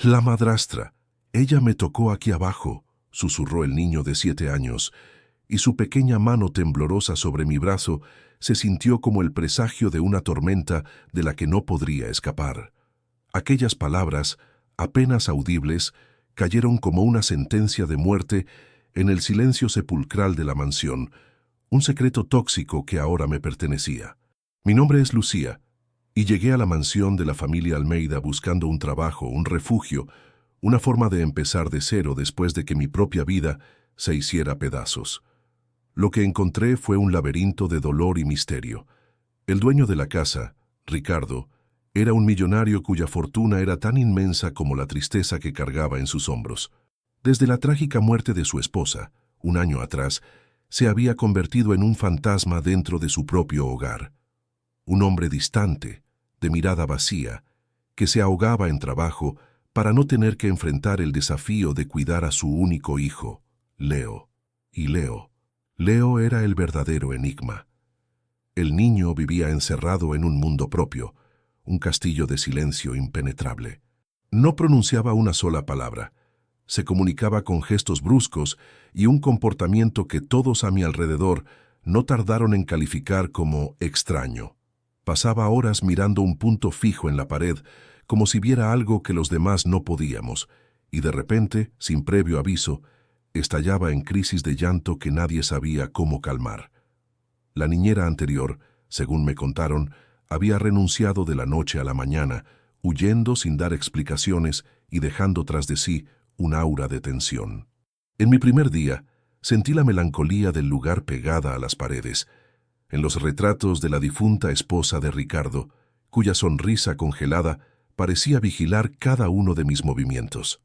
La madrastra. Ella me tocó aquí abajo, susurró el niño de 7 años, y su pequeña mano temblorosa sobre mi brazo se sintió como el presagio de una tormenta de la que no podría escapar. Aquellas palabras, apenas audibles, cayeron como una sentencia de muerte en el silencio sepulcral de la mansión, un secreto tóxico que ahora me pertenecía. Mi nombre es Lucía, y llegué a la mansión de la familia Almeida buscando un trabajo, un refugio, una forma de empezar de cero después de que mi propia vida se hiciera pedazos. Lo que encontré fue un laberinto de dolor y misterio. El dueño de la casa, Ricardo, era un millonario cuya fortuna era tan inmensa como la tristeza que cargaba en sus hombros. Desde la trágica muerte de su esposa, un año atrás, se había convertido en un fantasma dentro de su propio hogar. Un hombre distante, de mirada vacía, que se ahogaba en trabajo para no tener que enfrentar el desafío de cuidar a su único hijo, Leo. Y Leo era el verdadero enigma. El niño vivía encerrado en un mundo propio, un castillo de silencio impenetrable. No pronunciaba una sola palabra. Se comunicaba con gestos bruscos y un comportamiento que todos a mi alrededor no tardaron en calificar como extraño. Pasaba horas mirando un punto fijo en la pared, como si viera algo que los demás no podíamos, y de repente, sin previo aviso, estallaba en crisis de llanto que nadie sabía cómo calmar. La niñera anterior, según me contaron, había renunciado de la noche a la mañana, huyendo sin dar explicaciones y dejando tras de sí un aura de tensión. En mi primer día, sentí la melancolía del lugar pegada a las paredes, en los retratos de la difunta esposa de Ricardo, cuya sonrisa congelada parecía vigilar cada uno de mis movimientos.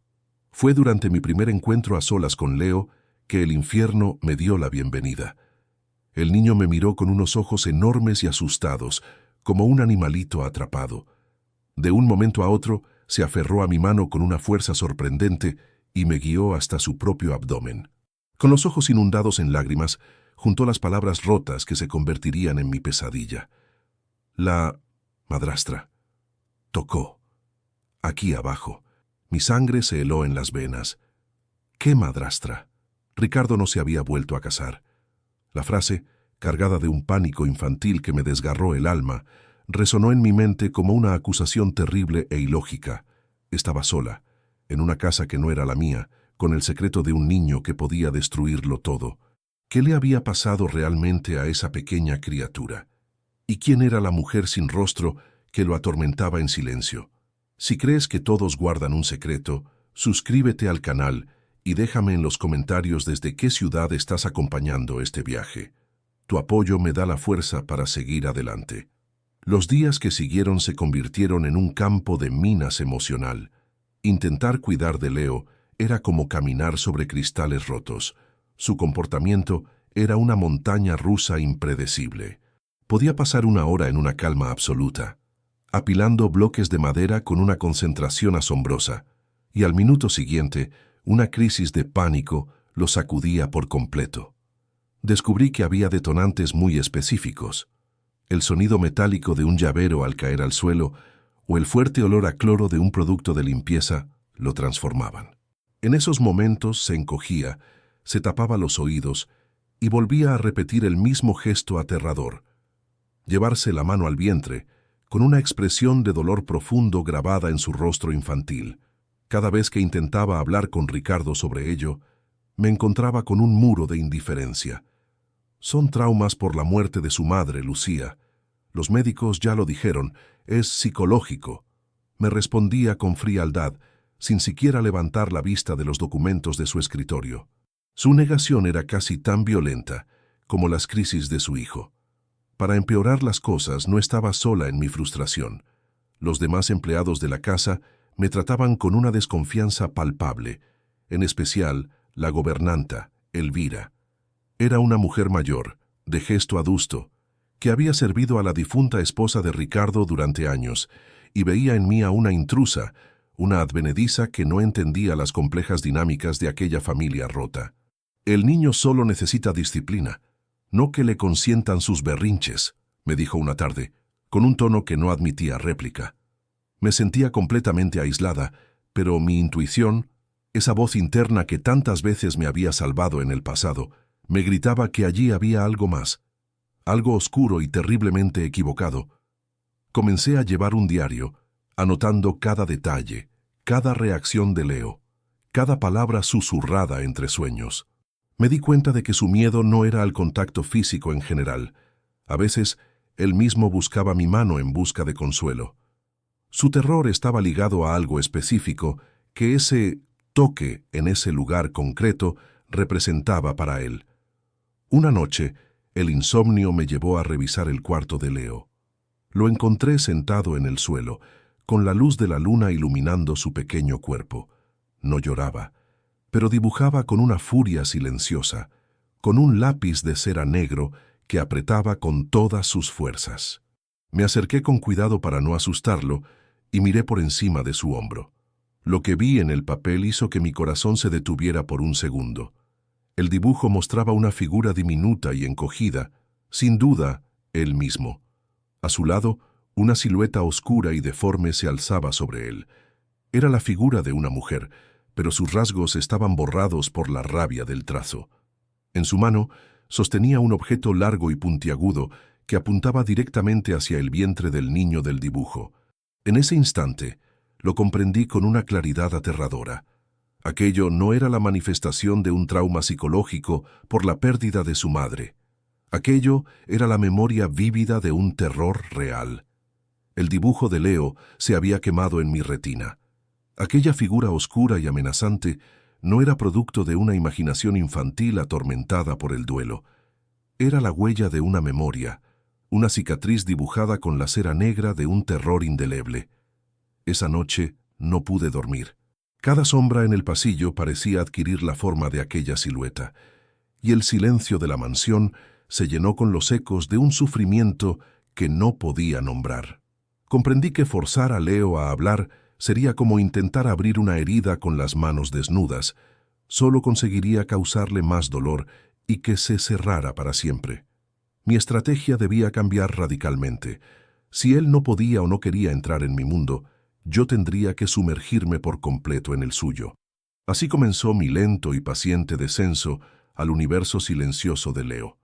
Fue durante mi primer encuentro a solas con Leo que el infierno me dio la bienvenida. El niño me miró con unos ojos enormes y asustados, como un animalito atrapado. De un momento a otro, se aferró a mi mano con una fuerza sorprendente y me guió hasta su propio abdomen. Con los ojos inundados en lágrimas, juntó las palabras rotas que se convertirían en mi pesadilla. La madrastra tocó. Aquí abajo. Mi sangre se heló en las venas. ¿Qué madrastra? Ricardo no se había vuelto a casar. La frase, cargada de un pánico infantil que me desgarró el alma, resonó en mi mente como una acusación terrible e ilógica. Estaba sola, en una casa que no era la mía, con el secreto de un niño que podía destruirlo todo. ¿Qué le había pasado realmente a esa pequeña criatura? ¿Y quién era la mujer sin rostro que lo atormentaba en silencio? Si crees que todos guardan un secreto, suscríbete al canal y déjame en los comentarios desde qué ciudad estás acompañando este viaje. Tu apoyo me da la fuerza para seguir adelante. Los días que siguieron se convirtieron en un campo de minas emocional. Intentar cuidar de Leo era como caminar sobre cristales rotos. Su comportamiento era una montaña rusa impredecible. Podía pasar una hora en una calma absoluta, apilando bloques de madera con una concentración asombrosa, y al minuto siguiente, una crisis de pánico lo sacudía por completo. Descubrí que había detonantes muy específicos. El sonido metálico de un llavero al caer al suelo o el fuerte olor a cloro de un producto de limpieza lo transformaban. En esos momentos se encogía, se tapaba los oídos y volvía a repetir el mismo gesto aterrador: llevarse la mano al vientre, con una expresión de dolor profundo grabada en su rostro infantil. Cada vez que intentaba hablar con Ricardo sobre ello, me encontraba con un muro de indiferencia. Son traumas por la muerte de su madre, Lucía. Los médicos ya lo dijeron, es psicológico. Me respondía con frialdad, sin siquiera levantar la vista de los documentos de su escritorio. Su negación era casi tan violenta como las crisis de su hijo. Para empeorar las cosas, no estaba sola en mi frustración. Los demás empleados de la casa me trataban con una desconfianza palpable, en especial la gobernanta, Elvira. Era una mujer mayor, de gesto adusto, que había servido a la difunta esposa de Ricardo durante años, y veía en mí a una intrusa, una advenediza que no entendía las complejas dinámicas de aquella familia rota. El niño solo necesita disciplina, no que le consientan sus berrinches, me dijo una tarde, con un tono que no admitía réplica. Me sentía completamente aislada, pero mi intuición, esa voz interna que tantas veces me había salvado en el pasado, me gritaba que allí había algo más, algo oscuro y terriblemente equivocado. Comencé a llevar un diario, anotando cada detalle, cada reacción de Leo, cada palabra susurrada entre sueños. Me di cuenta de que su miedo no era al contacto físico en general. A veces, él mismo buscaba mi mano en busca de consuelo. Su terror estaba ligado a algo específico que ese toque en ese lugar concreto representaba para él. Una noche, el insomnio me llevó a revisar el cuarto de Leo. Lo encontré sentado en el suelo, con la luz de la luna iluminando su pequeño cuerpo. No lloraba, pero dibujaba con una furia silenciosa, con un lápiz de cera negro que apretaba con todas sus fuerzas. Me acerqué con cuidado para no asustarlo y miré por encima de su hombro. Lo que vi en el papel hizo que mi corazón se detuviera por un segundo. El dibujo mostraba una figura diminuta y encogida, sin duda, él mismo. A su lado, una silueta oscura y deforme se alzaba sobre él. Era la figura de una mujer, pero sus rasgos estaban borrados por la rabia del trazo. En su mano, sostenía un objeto largo y puntiagudo que apuntaba directamente hacia el vientre del niño del dibujo. En ese instante, lo comprendí con una claridad aterradora. Aquello no era la manifestación de un trauma psicológico por la pérdida de su madre. Aquello era la memoria vívida de un terror real. El dibujo de Leo se había quemado en mi retina. Aquella figura oscura y amenazante no era producto de una imaginación infantil atormentada por el duelo. Era la huella de una memoria, una cicatriz dibujada con la cera negra de un terror indeleble. Esa noche no pude dormir. Cada sombra en el pasillo parecía adquirir la forma de aquella silueta, y el silencio de la mansión se llenó con los ecos de un sufrimiento que no podía nombrar. Comprendí que forzar a Leo a hablar sería como intentar abrir una herida con las manos desnudas. Solo conseguiría causarle más dolor y que se cerrara para siempre. Mi estrategia debía cambiar radicalmente. Si él no podía o no quería entrar en mi mundo, yo tendría que sumergirme por completo en el suyo. Así comenzó mi lento y paciente descenso al universo silencioso de Leo.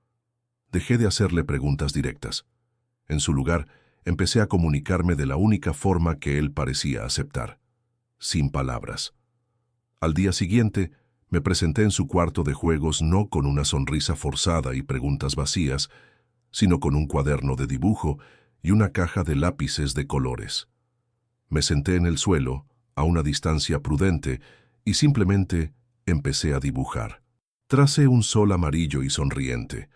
Dejé de hacerle preguntas directas. En su lugar, empecé a comunicarme de la única forma que él parecía aceptar, sin palabras. Al día siguiente, me presenté en su cuarto de juegos no con una sonrisa forzada y preguntas vacías, sino con un cuaderno de dibujo y una caja de lápices de colores. Me senté en el suelo, a una distancia prudente, y simplemente empecé a dibujar. Tracé un sol amarillo y sonriente,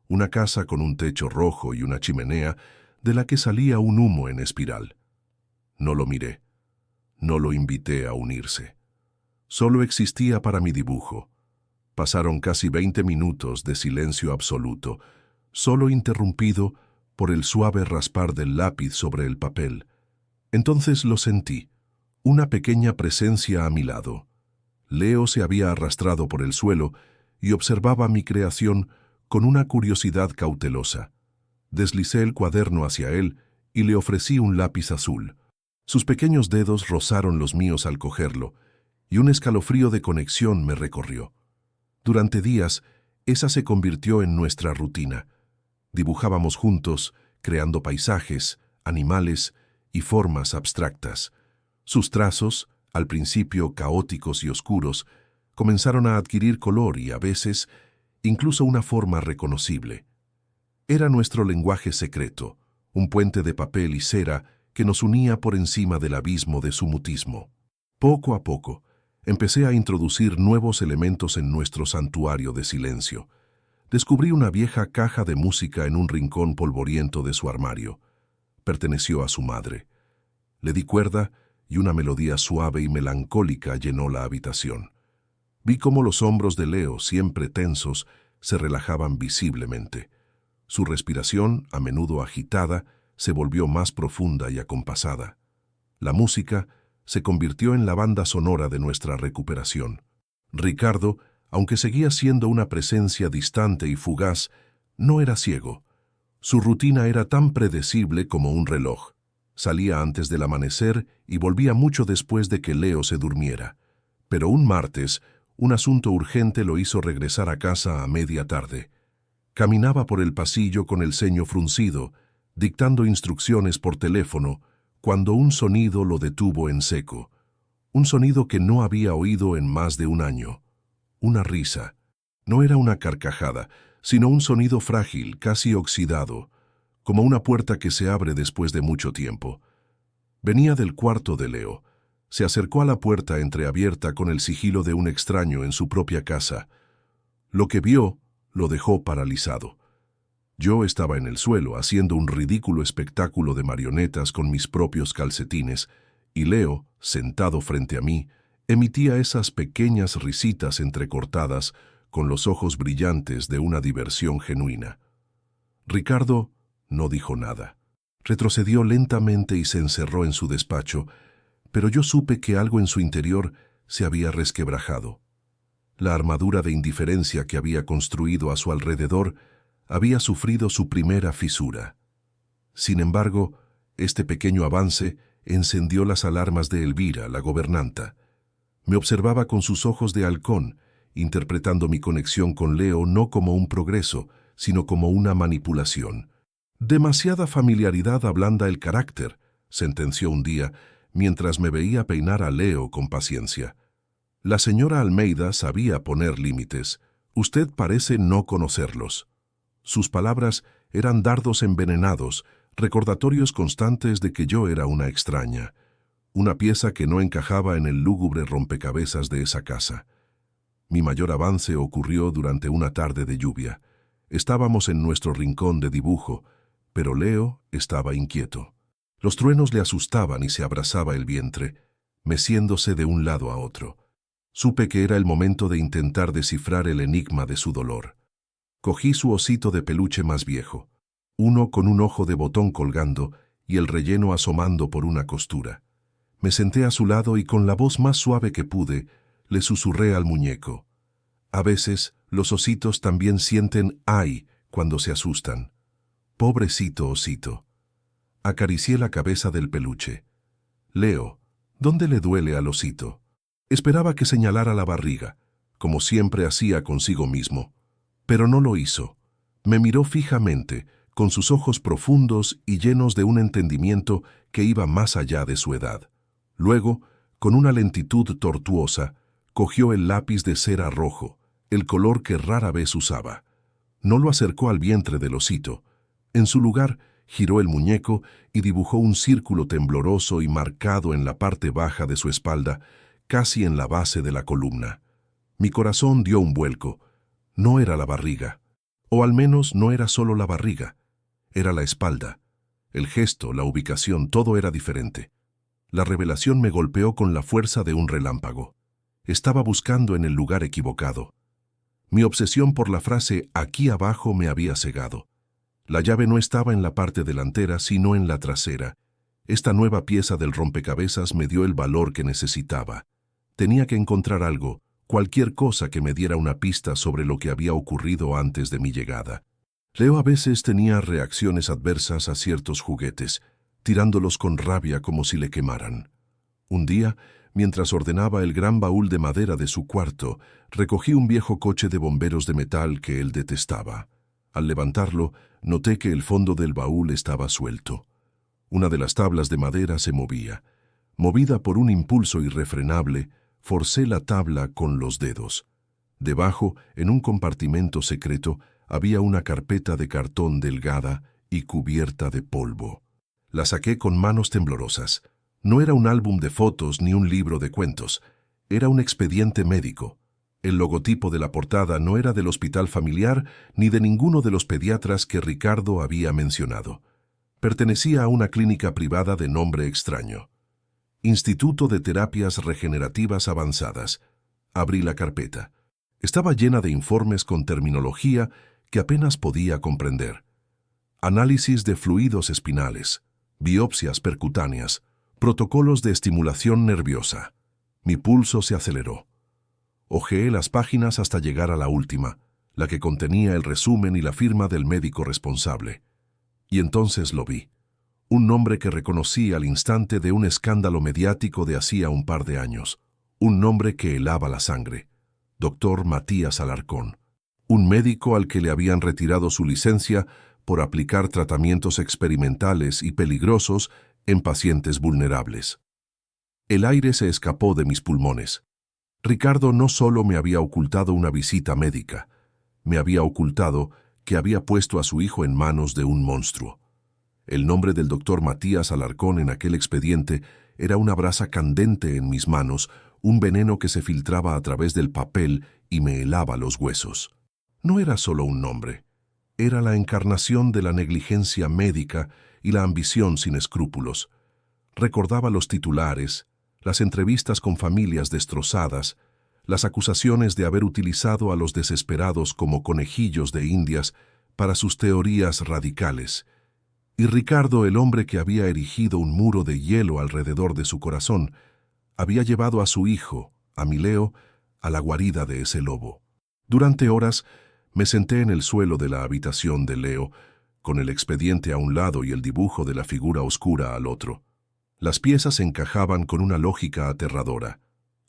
una casa con un techo rojo y una chimenea de la que salía un humo en espiral. No lo miré, no lo invité a unirse. Solo existía para mi dibujo. Pasaron casi 20 minutos de silencio absoluto, solo interrumpido por el suave raspar del lápiz sobre el papel. Entonces lo sentí, una pequeña presencia a mi lado. Leo se había arrastrado por el suelo y observaba mi creación con una curiosidad cautelosa. Deslicé el cuaderno hacia él y le ofrecí un lápiz azul. Sus pequeños dedos rozaron los míos al cogerlo, y un escalofrío de conexión me recorrió. Durante días, esa se convirtió en nuestra rutina. Dibujábamos juntos, creando paisajes, animales y formas abstractas. Sus trazos, al principio caóticos y oscuros, comenzaron a adquirir color y, a veces, incluso una forma reconocible. Era nuestro lenguaje secreto, un puente de papel y cera que nos unía por encima del abismo de su mutismo. Poco a poco, empecé a introducir nuevos elementos en nuestro santuario de silencio. Descubrí una vieja caja de música en un rincón polvoriento de su armario. Perteneció a su madre. Le di cuerda y una melodía suave y melancólica llenó la habitación. Vi cómo los hombros de Leo, siempre tensos, se relajaban visiblemente. Su respiración, a menudo agitada, se volvió más profunda y acompasada. La música se convirtió en la banda sonora de nuestra recuperación. Ricardo, aunque seguía siendo una presencia distante y fugaz, no era ciego. Su rutina era tan predecible como un reloj. Salía antes del amanecer y volvía mucho después de que Leo se durmiera. Pero un martes, un asunto urgente lo hizo regresar a casa a media tarde. Caminaba por el pasillo con el ceño fruncido, dictando instrucciones por teléfono, cuando un sonido lo detuvo en seco. Un sonido que no había oído en más de un año. Una risa. No era una carcajada, sino un sonido frágil, casi oxidado, como una puerta que se abre después de mucho tiempo. Venía del cuarto de Leo. Se acercó a la puerta entreabierta con el sigilo de un extraño en su propia casa. Lo que vio lo dejó paralizado. Yo estaba en el suelo haciendo un ridículo espectáculo de marionetas con mis propios calcetines, y Leo, sentado frente a mí, emitía esas pequeñas risitas entrecortadas con los ojos brillantes de una diversión genuina. Ricardo no dijo nada. Retrocedió lentamente y se encerró en su despacho, pero yo supe que algo en su interior se había resquebrajado. La armadura de indiferencia que había construido a su alrededor había sufrido su primera fisura. Sin embargo, este pequeño avance encendió las alarmas de Elvira, la gobernanta. Me observaba con sus ojos de halcón, interpretando mi conexión con Leo no como un progreso, sino como una manipulación. «Demasiada familiaridad ablanda el carácter», sentenció un día, mientras me veía peinar a Leo con paciencia. «La señora Almeida sabía poner límites. Usted parece no conocerlos». Sus palabras eran dardos envenenados, recordatorios constantes de que yo era una extraña, una pieza que no encajaba en el lúgubre rompecabezas de esa casa. Mi mayor avance ocurrió durante una tarde de lluvia. Estábamos en nuestro rincón de dibujo, pero Leo estaba inquieto. Los truenos le asustaban y se abrazaba el vientre, meciéndose de un lado a otro. Supe que era el momento de intentar descifrar el enigma de su dolor. Cogí su osito de peluche más viejo, uno con un ojo de botón colgando y el relleno asomando por una costura. Me senté a su lado y con la voz más suave que pude, le susurré al muñeco. A veces, los ositos también sienten «ay» cuando se asustan. Pobrecito osito. Acaricié la cabeza del peluche. Leo, ¿dónde le duele al osito? Esperaba que señalara la barriga, como siempre hacía consigo mismo. Pero no lo hizo. Me miró fijamente, con sus ojos profundos y llenos de un entendimiento que iba más allá de su edad. Luego, con una lentitud tortuosa, cogió el lápiz de cera rojo, el color que rara vez usaba. No lo acercó al vientre del osito. En su lugar, giró el muñeco y dibujó un círculo tembloroso y marcado en la parte baja de su espalda, casi en la base de la columna. Mi corazón dio un vuelco. No era la barriga, o al menos no era solo la barriga, era la espalda. El gesto, la ubicación, todo era diferente. La revelación me golpeó con la fuerza de un relámpago. Estaba buscando en el lugar equivocado. Mi obsesión por la frase «aquí abajo» me había cegado. La llave no estaba en la parte delantera, sino en la trasera. Esta nueva pieza del rompecabezas me dio el valor que necesitaba. Tenía que encontrar algo, cualquier cosa que me diera una pista sobre lo que había ocurrido antes de mi llegada. Leo a veces tenía reacciones adversas a ciertos juguetes, tirándolos con rabia como si le quemaran. Un día, mientras ordenaba el gran baúl de madera de su cuarto, recogí un viejo coche de bomberos de metal que él detestaba. Al levantarlo, noté que el fondo del baúl estaba suelto. Una de las tablas de madera se movía. Movida por un impulso irrefrenable, forcé la tabla con los dedos. Debajo, en un compartimento secreto, había una carpeta de cartón delgada y cubierta de polvo. La saqué con manos temblorosas. No era un álbum de fotos ni un libro de cuentos. Era un expediente médico. El logotipo de la portada no era del hospital familiar ni de ninguno de los pediatras que Ricardo había mencionado. Pertenecía a una clínica privada de nombre extraño. Instituto de Terapias Regenerativas Avanzadas. Abrí la carpeta. Estaba llena de informes con terminología que apenas podía comprender. Análisis de fluidos espinales, biopsias percutáneas, protocolos de estimulación nerviosa. Mi pulso se aceleró. Hojeé las páginas hasta llegar a la última, la que contenía el resumen y la firma del médico responsable. Y entonces lo vi. Un nombre que reconocí al instante de un escándalo mediático de hacía un par de años. Un nombre que helaba la sangre. Dr. Matías Alarcón. Un médico al que le habían retirado su licencia por aplicar tratamientos experimentales y peligrosos en pacientes vulnerables. El aire se escapó de mis pulmones. Ricardo no solo me había ocultado una visita médica, me había ocultado que había puesto a su hijo en manos de un monstruo. El nombre del doctor Matías Alarcón en aquel expediente era una brasa candente en mis manos, un veneno que se filtraba a través del papel y me helaba los huesos. No era solo un nombre, era la encarnación de la negligencia médica y la ambición sin escrúpulos. Recordaba los titulares, las entrevistas con familias destrozadas, las acusaciones de haber utilizado a los desesperados como conejillos de indias para sus teorías radicales. Y Ricardo, el hombre que había erigido un muro de hielo alrededor de su corazón, había llevado a su hijo, a mi Leo, a la guarida de ese lobo. Durante horas me senté en el suelo de la habitación de Leo, con el expediente a un lado y el dibujo de la figura oscura al otro. Las piezas encajaban con una lógica aterradora.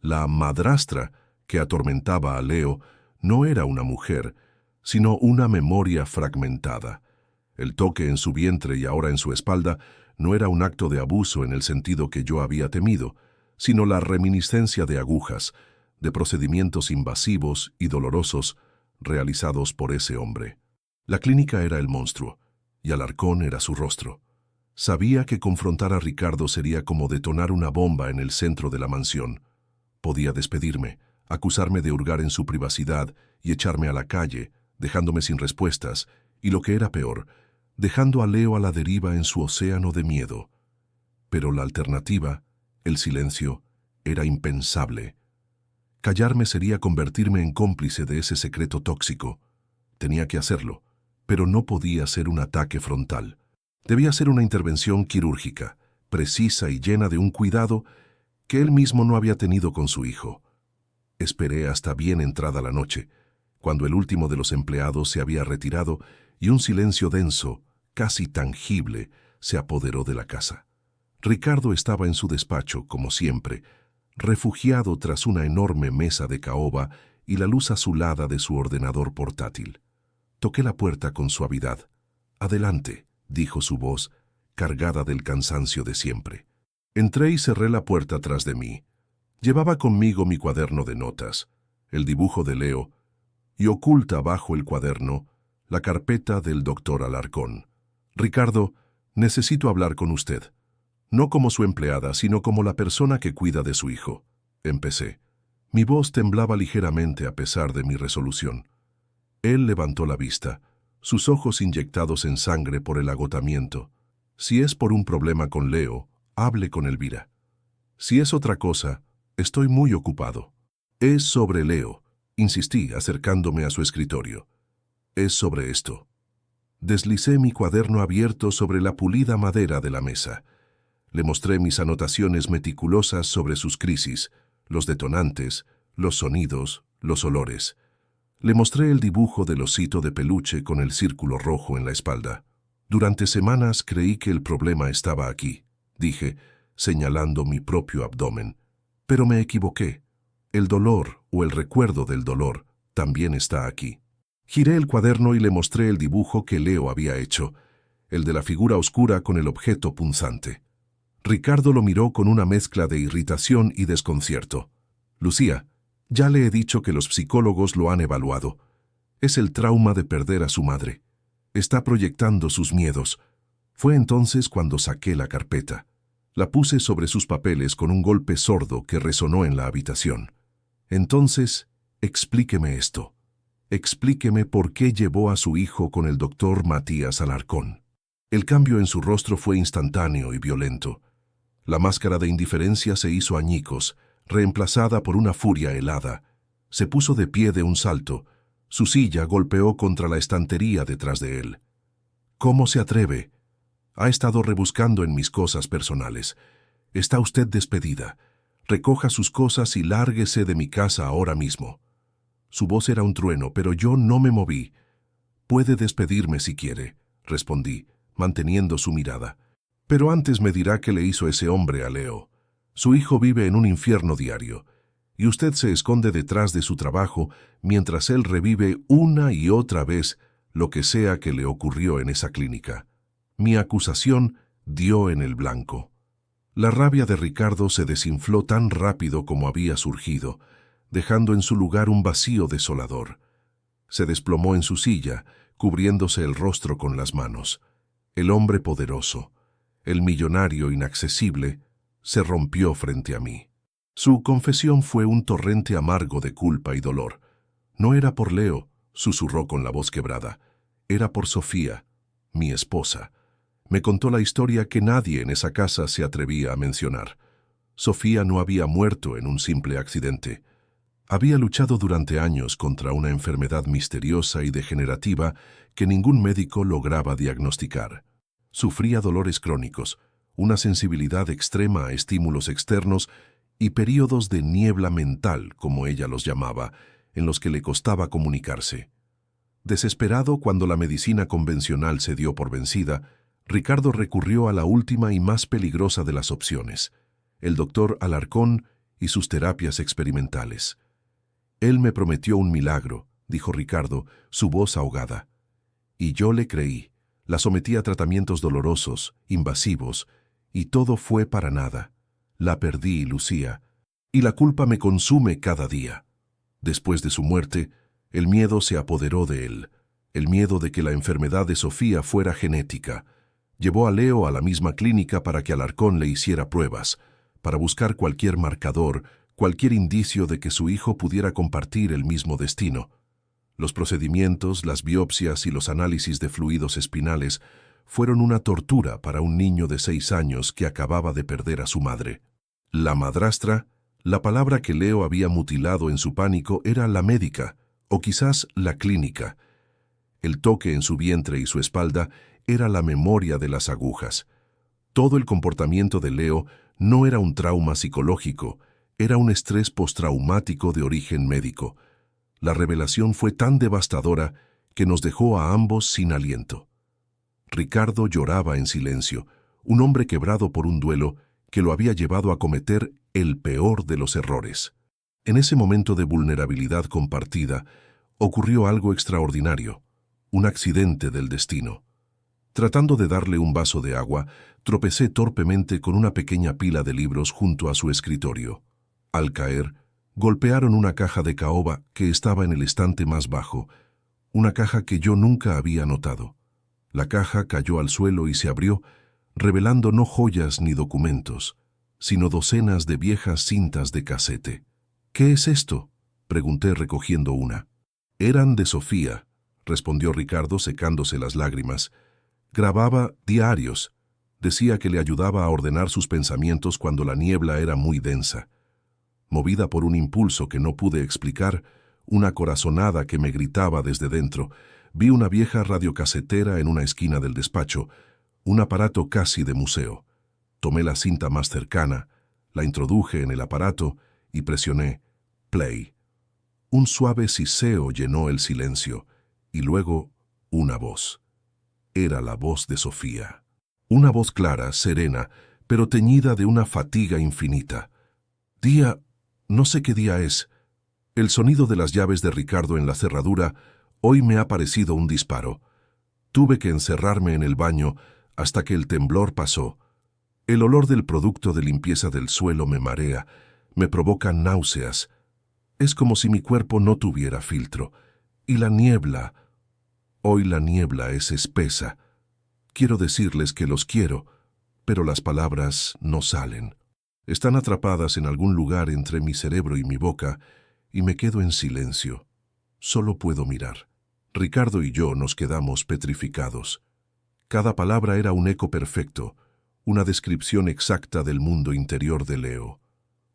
La madrastra que atormentaba a Leo no era una mujer, sino una memoria fragmentada. El toque en su vientre y ahora en su espalda no era un acto de abuso en el sentido que yo había temido, sino la reminiscencia de agujas, de procedimientos invasivos y dolorosos realizados por ese hombre. La clínica era el monstruo, y Alarcón era su rostro. Sabía que confrontar a Ricardo sería como detonar una bomba en el centro de la mansión. Podía despedirme, acusarme de hurgar en su privacidad y echarme a la calle, dejándome sin respuestas, y lo que era peor, dejando a Leo a la deriva en su océano de miedo. Pero la alternativa, el silencio, era impensable. Callarme sería convertirme en cómplice de ese secreto tóxico. Tenía que hacerlo, pero no podía ser un ataque frontal. Debía ser una intervención quirúrgica, precisa y llena de un cuidado que él mismo no había tenido con su hijo. Esperé hasta bien entrada la noche, cuando el último de los empleados se había retirado y un silencio denso, casi tangible, se apoderó de la casa. Ricardo estaba en su despacho, como siempre, refugiado tras una enorme mesa de caoba y la luz azulada de su ordenador portátil. Toqué la puerta con suavidad. «Adelante», dijo su voz, cargada del cansancio de siempre. Entré y cerré la puerta tras de mí. Llevaba conmigo mi cuaderno de notas, el dibujo de Leo, y oculta bajo el cuaderno la carpeta del doctor Alarcón. «Ricardo, necesito hablar con usted. No como su empleada, sino como la persona que cuida de su hijo», empecé. Mi voz temblaba ligeramente a pesar de mi resolución. Él levantó la vista, sus ojos inyectados en sangre por el agotamiento. «Si es por un problema con Leo, hable con Elvira. Si es otra cosa, estoy muy ocupado». «Es sobre Leo», insistí, acercándome a su escritorio. «Es sobre esto». Deslicé mi cuaderno abierto sobre la pulida madera de la mesa. Le mostré mis anotaciones meticulosas sobre sus crisis, los detonantes, los sonidos, los olores. Le mostré el dibujo del osito de peluche con el círculo rojo en la espalda. «Durante semanas creí que el problema estaba aquí», dije, señalando mi propio abdomen. «Pero me equivoqué. El dolor, o el recuerdo del dolor, también está aquí». Giré el cuaderno y le mostré el dibujo que Leo había hecho, el de la figura oscura con el objeto punzante. Ricardo lo miró con una mezcla de irritación y desconcierto. «Lucía, ya le he dicho que los psicólogos lo han evaluado. Es el trauma de perder a su madre. Está proyectando sus miedos». Fue entonces cuando saqué la carpeta. La puse sobre sus papeles con un golpe sordo que resonó en la habitación. «Entonces, explíqueme esto. Explíqueme por qué llevó a su hijo con el doctor Matías Alarcón». El cambio en su rostro fue instantáneo y violento. La máscara de indiferencia se hizo añicos, reemplazada por una furia helada. Se puso de pie de un salto. Su silla golpeó contra la estantería detrás de él. «¿Cómo se atreve? Ha estado rebuscando en mis cosas personales. Está usted despedida. Recoja sus cosas y lárguese de mi casa ahora mismo». Su voz era un trueno, pero yo no me moví. «Puede despedirme si quiere», respondí, manteniendo su mirada. Pero antes me dirá qué le hizo ese hombre a Leo. Su hijo vive en un infierno diario, y usted se esconde detrás de su trabajo mientras él revive una y otra vez lo que sea que le ocurrió en esa clínica. Mi acusación dio en el blanco. La rabia de Ricardo se desinfló tan rápido como había surgido, dejando en su lugar un vacío desolador. Se desplomó en su silla, cubriéndose el rostro con las manos. El hombre poderoso, el millonario inaccesible, se rompió frente a mí. Su confesión fue un torrente amargo de culpa y dolor. No era por Leo, susurró con la voz quebrada. Era por Sofía, mi esposa. Me contó la historia que nadie en esa casa se atrevía a mencionar. Sofía no había muerto en un simple accidente. Había luchado durante años contra una enfermedad misteriosa y degenerativa que ningún médico lograba diagnosticar. Sufría dolores crónicos, una sensibilidad extrema a estímulos externos y períodos de niebla mental, como ella los llamaba, en los que le costaba comunicarse. Desesperado cuando la medicina convencional se dio por vencida, Ricardo recurrió a la última y más peligrosa de las opciones, el doctor Alarcón y sus terapias experimentales. Él me prometió un milagro, dijo Ricardo, su voz ahogada. Y yo le creí. La sometí a tratamientos dolorosos, invasivos, y todo fue para nada. La perdí, Lucía, y la culpa me consume cada día. Después de su muerte, el miedo se apoderó de él, el miedo de que la enfermedad de Sofía fuera genética. Llevó a Leo a la misma clínica para que Alarcón le hiciera pruebas, para buscar cualquier marcador, cualquier indicio de que su hijo pudiera compartir el mismo destino. Los procedimientos, las biopsias y los análisis de fluidos espinales fueron una tortura para un niño de 6 años que acababa de perder a su madre. La madrastra, la palabra que Leo había mutilado en su pánico, era la médica, o quizás la clínica. El toque en su vientre y su espalda era la memoria de las agujas. Todo el comportamiento de Leo no era un trauma psicológico, era un estrés postraumático de origen médico. La revelación fue tan devastadora que nos dejó a ambos sin aliento. Ricardo lloraba en silencio, un hombre quebrado por un duelo que lo había llevado a cometer el peor de los errores. En ese momento de vulnerabilidad compartida, ocurrió algo extraordinario, un accidente del destino. Tratando de darle un vaso de agua, tropecé torpemente con una pequeña pila de libros junto a su escritorio. Al caer, golpearon una caja de caoba que estaba en el estante más bajo, una caja que yo nunca había notado. La caja cayó al suelo y se abrió, revelando no joyas ni documentos, sino docenas de viejas cintas de casete. «¿Qué es esto?», pregunté recogiendo una. «Eran de Sofía», respondió Ricardo secándose las lágrimas. «Grababa diarios. Decía que le ayudaba a ordenar sus pensamientos cuando la niebla era muy densa. Movida por un impulso que no pude explicar, una corazonada que me gritaba desde dentro, vi una vieja radiocasetera en una esquina del despacho, un aparato casi de museo. Tomé la cinta más cercana, la introduje en el aparato y presioné play. Un suave siseo llenó el silencio, y luego una voz. Era la voz de Sofía. Una voz clara, serena, pero teñida de una fatiga infinita. «Día, no sé qué día es. El sonido de las llaves de Ricardo en la cerradura, hoy me ha parecido un disparo. Tuve que encerrarme en el baño hasta que el temblor pasó. El olor del producto de limpieza del suelo me marea, me provoca náuseas. Es como si mi cuerpo no tuviera filtro. Y la niebla, hoy la niebla es espesa. Quiero decirles que los quiero, pero las palabras no salen. Están atrapadas en algún lugar entre mi cerebro y mi boca, y me quedo en silencio. Solo puedo mirar». Ricardo y yo nos quedamos petrificados. Cada palabra era un eco perfecto, una descripción exacta del mundo interior de Leo.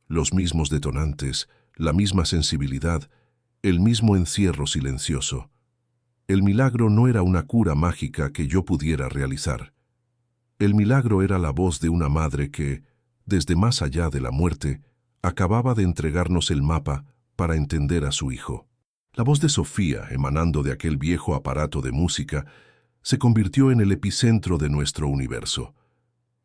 Los mismos detonantes, la misma sensibilidad, el mismo encierro silencioso. El milagro no era una cura mágica que yo pudiera realizar. El milagro era la voz de una madre que, desde más allá de la muerte, acababa de entregarnos el mapa para entender a su hijo. La voz de Sofía, emanando de aquel viejo aparato de música, se convirtió en el epicentro de nuestro universo.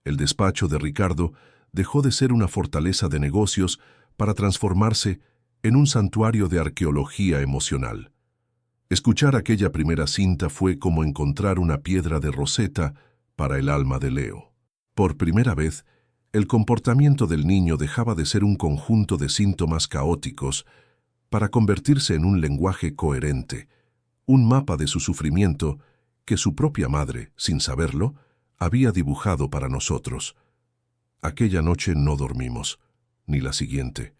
El despacho de Ricardo dejó de ser una fortaleza de negocios para transformarse en un santuario de arqueología emocional. Escuchar aquella primera cinta fue como encontrar una piedra de Rosetta para el alma de Leo. Por primera vez, el comportamiento del niño dejaba de ser un conjunto de síntomas caóticos para convertirse en un lenguaje coherente, un mapa de su sufrimiento que su propia madre, sin saberlo, había dibujado para nosotros. Aquella noche no dormimos, ni la siguiente.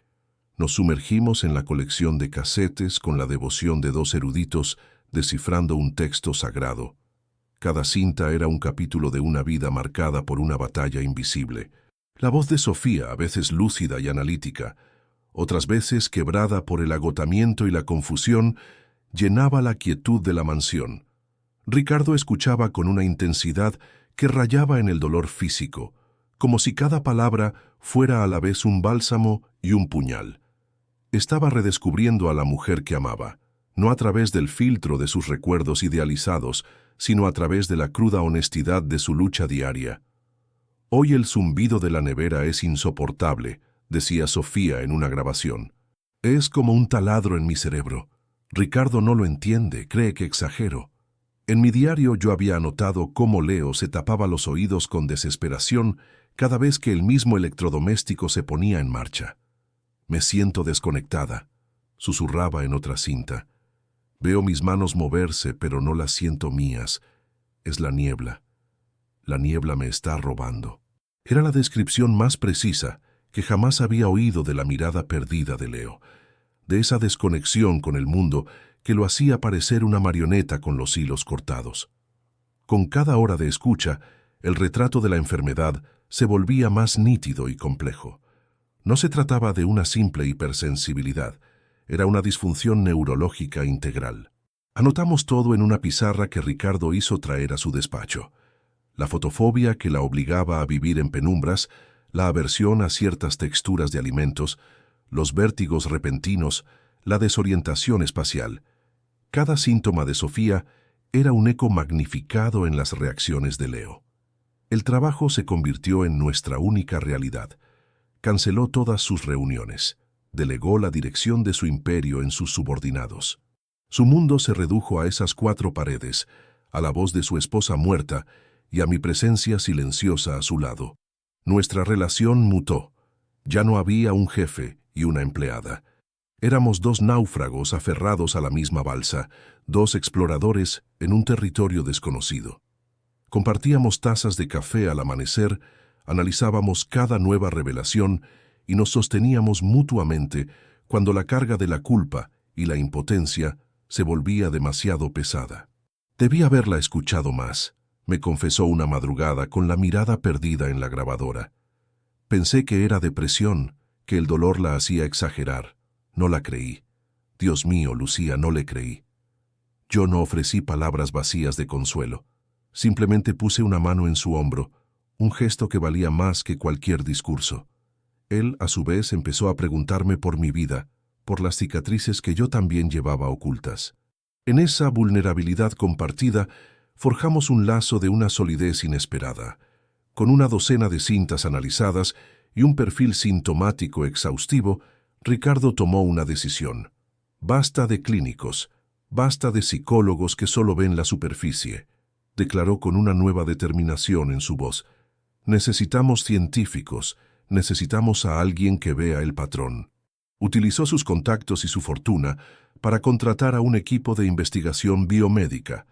Nos sumergimos en la colección de casetes con la devoción de dos eruditos descifrando un texto sagrado. Cada cinta era un capítulo de una vida marcada por una batalla invisible. La voz de Sofía, a veces lúcida y analítica, otras veces quebrada por el agotamiento y la confusión, llenaba la quietud de la mansión. Ricardo escuchaba con una intensidad que rayaba en el dolor físico, como si cada palabra fuera a la vez un bálsamo y un puñal. Estaba redescubriendo a la mujer que amaba, no a través del filtro de sus recuerdos idealizados, sino a través de la cruda honestidad de su lucha diaria. Hoy el zumbido de la nevera es insoportable, decía Sofía en una grabación. Es como un taladro en mi cerebro. Ricardo no lo entiende, cree que exagero. En mi diario yo había anotado cómo Leo se tapaba los oídos con desesperación cada vez que el mismo electrodoméstico se ponía en marcha. Me siento desconectada, susurraba en otra cinta. Veo mis manos moverse, pero no las siento mías. Es la niebla. La niebla me está robando. Era la descripción más precisa que jamás había oído de la mirada perdida de Leo, de esa desconexión con el mundo que lo hacía parecer una marioneta con los hilos cortados. Con cada hora de escucha, el retrato de la enfermedad se volvía más nítido y complejo. No se trataba de una simple hipersensibilidad, era una disfunción neurológica integral. Anotamos todo en una pizarra que Ricardo hizo traer a su despacho. La fotofobia que la obligaba a vivir en penumbras, la aversión a ciertas texturas de alimentos, los vértigos repentinos, la desorientación espacial. Cada síntoma de Sofía era un eco magnificado en las reacciones de Leo. El trabajo se convirtió en nuestra única realidad. Canceló todas sus reuniones, delegó la dirección de su imperio en sus subordinados. Su mundo se redujo a esas 4 paredes, a la voz de su esposa muerta y a mi presencia silenciosa a su lado. Nuestra relación mutó. Ya no había un jefe y una empleada. Éramos 2 náufragos aferrados a la misma balsa, 2 exploradores en un territorio desconocido. Compartíamos tazas de café al amanecer, analizábamos cada nueva revelación y nos sosteníamos mutuamente cuando la carga de la culpa y la impotencia se volvía demasiado pesada. Debí haberla escuchado más, me confesó una madrugada con la mirada perdida en la grabadora. Pensé que era depresión, que el dolor la hacía exagerar. No la creí. Dios mío, Lucía, no le creí. Yo no ofrecí palabras vacías de consuelo. Simplemente puse una mano en su hombro, un gesto que valía más que cualquier discurso. Él, a su vez, empezó a preguntarme por mi vida, por las cicatrices que yo también llevaba ocultas. En esa vulnerabilidad compartida, forjamos un lazo de una solidez inesperada. Con una docena de cintas analizadas y un perfil sintomático exhaustivo, Ricardo tomó una decisión. Basta de clínicos, basta de psicólogos que solo ven la superficie, declaró con una nueva determinación en su voz. Necesitamos científicos, necesitamos a alguien que vea el patrón. Utilizó sus contactos y su fortuna para contratar a un equipo de investigación biomédica,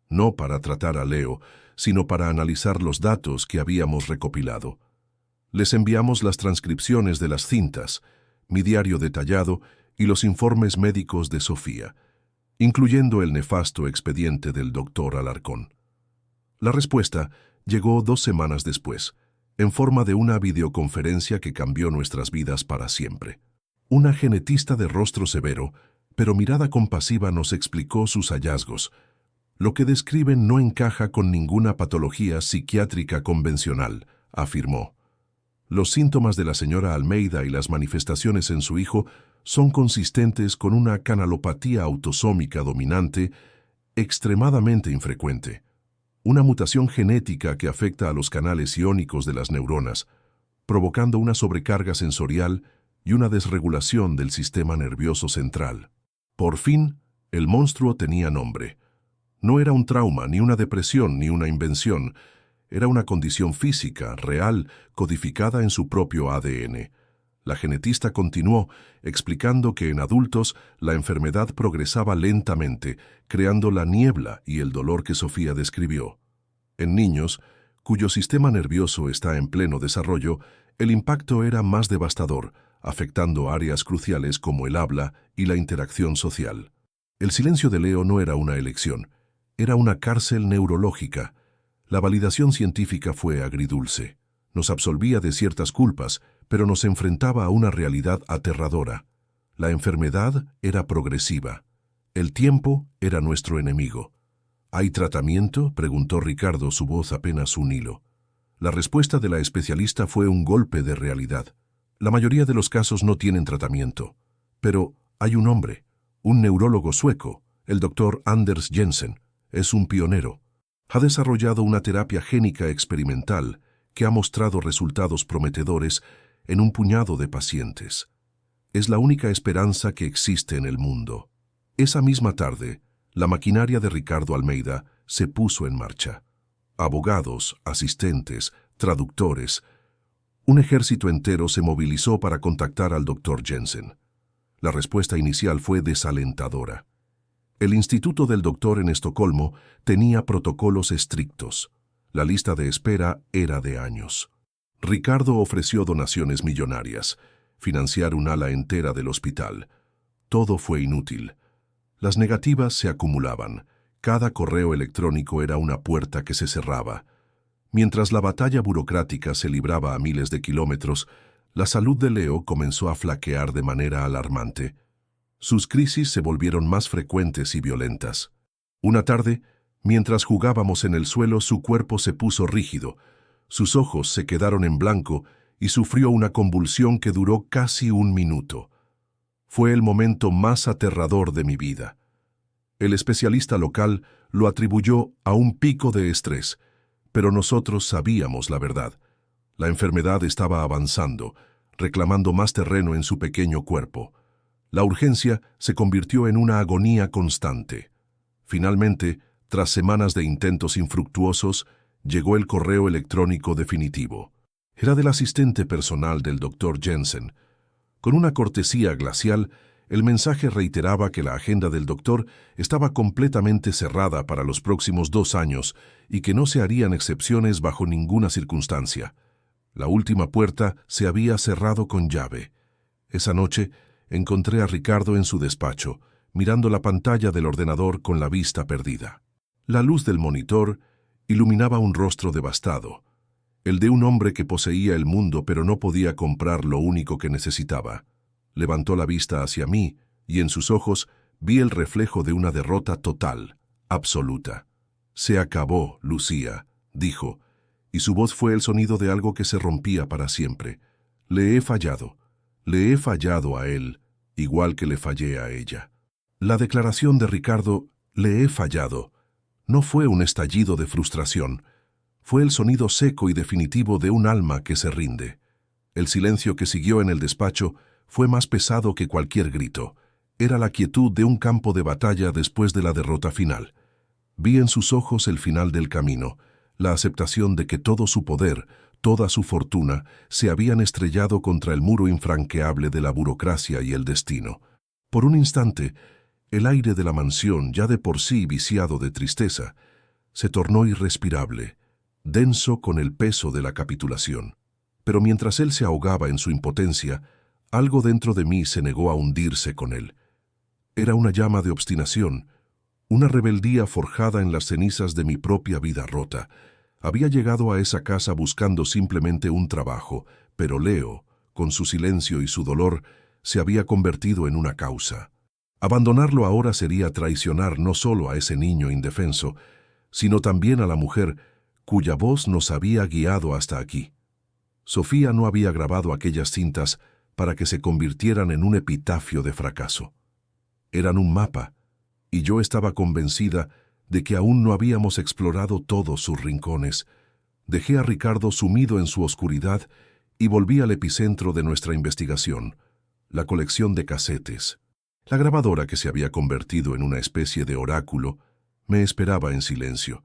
no para tratar a Leo, sino para analizar los datos que habíamos recopilado. Les enviamos las transcripciones de las cintas, mi diario detallado y los informes médicos de Sofía, incluyendo el nefasto expediente del doctor Alarcón. La respuesta llegó 2 semanas después, en forma de una videoconferencia que cambió nuestras vidas para siempre. Una genetista de rostro severo, pero mirada compasiva, nos explicó sus hallazgos. Lo que describen no encaja con ninguna patología psiquiátrica convencional, afirmó. Los síntomas de la señora Almeida y las manifestaciones en su hijo son consistentes con una canalopatía autosómica dominante extremadamente infrecuente. una mutación genética que afecta a los canales iónicos de las neuronas, provocando una sobrecarga sensorial y una desregulación del sistema nervioso central. Por fin, el monstruo tenía nombre. No era un trauma, ni una depresión, ni una invención. Era una condición física, real, codificada en su propio ADN. La genetista continuó, explicando que en adultos la enfermedad progresaba lentamente, creando la niebla y el dolor que Sofía describió. En niños, cuyo sistema nervioso está en pleno desarrollo, el impacto era más devastador, afectando áreas cruciales como el habla y la interacción social. El silencio de Leo no era una elección, era una cárcel neurológica. La validación científica fue agridulce. Nos absolvía de ciertas culpas, pero nos enfrentaba a una realidad aterradora. La enfermedad era progresiva. El tiempo era nuestro enemigo. ¿Hay tratamiento?, preguntó Ricardo, su voz apenas un hilo. La respuesta de la especialista fue un golpe de realidad. La mayoría de los casos no tienen tratamiento. Pero hay un hombre, un neurólogo sueco, el doctor Anders Jensen. Es un pionero. Ha desarrollado una terapia génica experimental que ha mostrado resultados prometedores en un puñado de pacientes. Es la única esperanza que existe en el mundo. Esa misma tarde, la maquinaria de Ricardo Almeida se puso en marcha. Abogados, asistentes, traductores. Un ejército entero se movilizó para contactar al Dr. Jensen. La respuesta inicial fue desalentadora. El Instituto del Doctor en Estocolmo tenía protocolos estrictos. La lista de espera era de años. Ricardo ofreció donaciones millonarias, financiar un ala entera del hospital. Todo fue inútil. Las negativas se acumulaban. Cada correo electrónico era una puerta que se cerraba. Mientras la batalla burocrática se libraba a miles de kilómetros, la salud de Leo comenzó a flaquear de manera alarmante. Sus crisis se volvieron más frecuentes y violentas. Una tarde, mientras jugábamos en el suelo, su cuerpo se puso rígido, sus ojos se quedaron en blanco y sufrió una convulsión que duró casi un minuto. Fue el momento más aterrador de mi vida. El especialista local lo atribuyó a un pico de estrés, pero nosotros sabíamos la verdad. La enfermedad estaba avanzando, reclamando más terreno en su pequeño cuerpo. La urgencia se convirtió en una agonía constante. Finalmente, tras semanas de intentos infructuosos, llegó el correo electrónico definitivo. Era del asistente personal del Dr. Jensen. Con una cortesía glacial, el mensaje reiteraba que la agenda del doctor estaba completamente cerrada para los próximos 2 años y que no se harían excepciones bajo ninguna circunstancia. La última puerta se había cerrado con llave. Esa noche, encontré a Ricardo en su despacho, mirando la pantalla del ordenador con la vista perdida. La luz del monitor iluminaba un rostro devastado, el de un hombre que poseía el mundo pero no podía comprar lo único que necesitaba. Levantó la vista hacia mí y en sus ojos vi el reflejo de una derrota total, absoluta. «Se acabó, Lucía», dijo, y su voz fue el sonido de algo que se rompía para siempre. «Le he fallado. Le he fallado a él, igual que le fallé a ella». La declaración de Ricardo, «le he fallado», no fue un estallido de frustración. Fue el sonido seco y definitivo de un alma que se rinde. El silencio que siguió en el despacho fue más pesado que cualquier grito. Era la quietud de un campo de batalla después de la derrota final. Vi en sus ojos el final del camino, la aceptación de que todo su poder, toda su fortuna, se habían estrellado contra el muro infranqueable de la burocracia y el destino. Por un instante, el aire de la mansión, ya de por sí viciado de tristeza, se tornó irrespirable, denso con el peso de la capitulación. Pero mientras él se ahogaba en su impotencia, algo dentro de mí se negó a hundirse con él. Era una llama de obstinación, una rebeldía forjada en las cenizas de mi propia vida rota. Había llegado a esa casa buscando simplemente un trabajo, pero Leo, con su silencio y su dolor, se había convertido en una causa. Abandonarlo ahora sería traicionar no solo a ese niño indefenso, sino también a la mujer cuya voz nos había guiado hasta aquí. Sofía no había grabado aquellas cintas para que se convirtieran en un epitafio de fracaso. Eran un mapa, y yo estaba convencida de que aún no habíamos explorado todos sus rincones. Dejé a Ricardo sumido en su oscuridad y volví al epicentro de nuestra investigación, la colección de casetes. La grabadora, que se había convertido en una especie de oráculo, me esperaba en silencio.